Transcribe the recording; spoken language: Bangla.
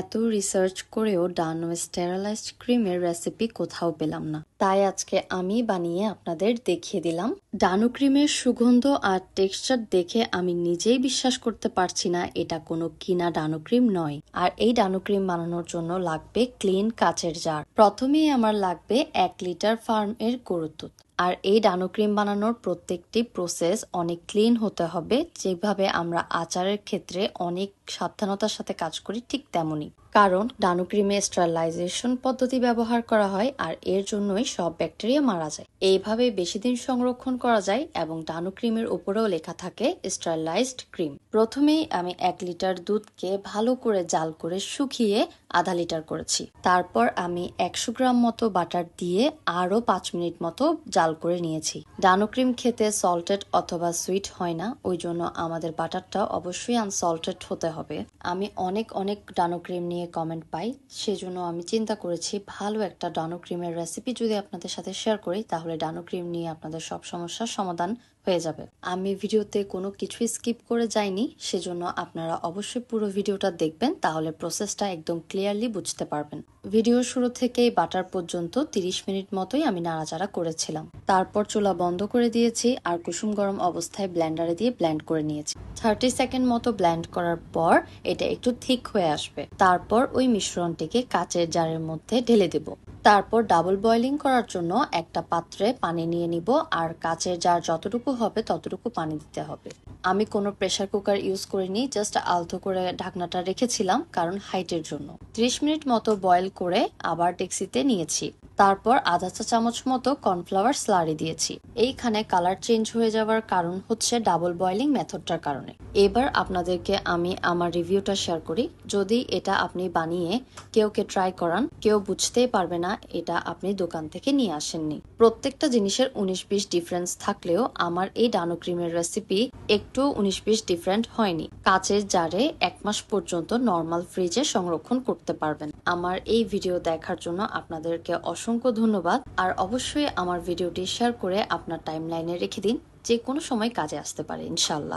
এত রিসার্চ করেও ডানো স্টেরালাইজড ক্রিমের রেসিপি কোথাও পেলাম না, তাই আজকে আমি বানিয়ে আপনাদের দেখিয়ে দিলাম। ডানো ক্রিমের সুগন্ধ আর টেক্সচার দেখে আমি নিজেই বিশ্বাস করতে পারছি না এটা কোনো কিনা ডানো ক্রিম নয়। আর এই ডানো ক্রিম বানানোর জন্য লাগবে ক্লিন কাচের জার। প্রথমেই আমার লাগবে 1 লিটার ফার্ম এর গরুর দুধ। আর এই ডানো ক্রিম বানানোর প্রত্যেকটি প্রসেস অনেক ক্লিন হতে হবে, যেভাবে আমরা আচারের ক্ষেত্রে অনেক সাবধানতার সাথে কাজ করি ঠিক তেমনই। কারণ ডানো ক্রিমে স্টেরিলাইজেশন পদ্ধতি ব্যবহার করা হয় আর এর জন্যই সব ব্যাকটেরিয়া মারা যায়। এইভাবে বেশি দিন সংরক্ষণ করা যায় এবং ডানো ক্রিমের উপরেও লেখা থাকে স্টেরিলাইজড ক্রিম। প্রথমেই আমি 1 লিটার দুধকে ভালো করে জাল করে শুকিয়ে আধা লিটার করেছি। তারপর আমি 100 গ্রাম মতো বাটার দিয়ে আরো 5 মিনিট মতো জাল করে নিয়েছি। ডানো ক্রিম খেতে সল্টেড অথবা সুইট হয় না, ওই জন্য আমাদের বাটারটা অবশ্যই আনসল্টেড হতে হবে। আমি অনেক ডানো ক্রিম নিয়ে কমেন্ট পাই, সেজন্য আমি চিন্তা করেছি ভালো একটা ডানো ক্রিমের রেসিপি যদি আপনাদের সাথে শেয়ার করি তাহলে ডানো ক্রিম নিয়ে আপনাদের সব সমস্যার সমাধান হয়ে যাবে। আমি ভিডিওতে কোনো কিছু স্কিপ করে যাইনি, সেজন্য আপনারা অবশ্যই পুরো ভিডিওটা দেখবেন, তাহলে প্রসেসটা একদম ক্লিয়ারলি বুঝতে পারবেন। ভিডিওর শুরু থেকেই বাটার পর্যন্ত 30 মিনিট মতোই আমি নাড়াচাড়া করেছিলাম। তারপর চুলা বন্ধ করে দিয়েছি আর কুসুম গরম অবস্থায় ব্লেন্ডারে দিয়ে ব্লেন্ড করে নিয়েছি। 30 সেকেন্ড মতো ব্লেন্ড করার পর এটা একটু থিক হয়ে আসবে। তারপর ওই মিশ্রণটিকে কাচের জারের মধ্যে ঢেলে দেব। তারপর ডাবল বয়লিং করার জন্য একটা পাত্রে পানি নিয়ে নিব আর কাচের জার যতটুকু হবে ততটুকু পানি দিতে হবে। আমি কোনো প্রেসার কুকার ইউজ করিনি, জাস্ট আলতো করে ঢাকনাটা রেখেছিলাম কারণ হাইটের জন্য। 30 মিনিট মতো বয়েল করে আবার ডেক্সিতে নিয়েছি। তারপর আধা চা চামচ মতো কর্নফ্লাওয়ার স্লারি দিয়েছি। এইখানে কালার চেঞ্জ হয়ে যাওয়ার কারণ হচ্ছে ডাবল বয়লিং মেথডটার কারণে। এবার আপনাদেরকে আমি আমার রিভিউটা শেয়ার করি। যদি এটা আপনি বানিয়ে কেউকে ট্রাই করান, কেউ বুঝতেই পারবে না এটা আপনি দোকান থেকে নিয়ে আসেননি। প্রত্যেকটা জিনিসের 19-20 ডিফারেন্স থাকলেও আমার এই ডানো ক্রিমের রেসিপি একটু 19-20 ডিফারেন্ট হয়নি। কাচের জারে 1 মাস পর্যন্ত নর্মাল ফ্রিজে সংরক্ষণ করতে পারবেন। আমার এই ভিডিও দেখার জন্য আপনাদেরকে অসংখ্য ধন্যবাদ। আর অবশ্যই আমার ভিডিওটি শেয়ার করে আপনার টাইমলাইনে রেখে দিন, যে কোনো সময় কাজে আসতে পারে ইনশাল্লাহ।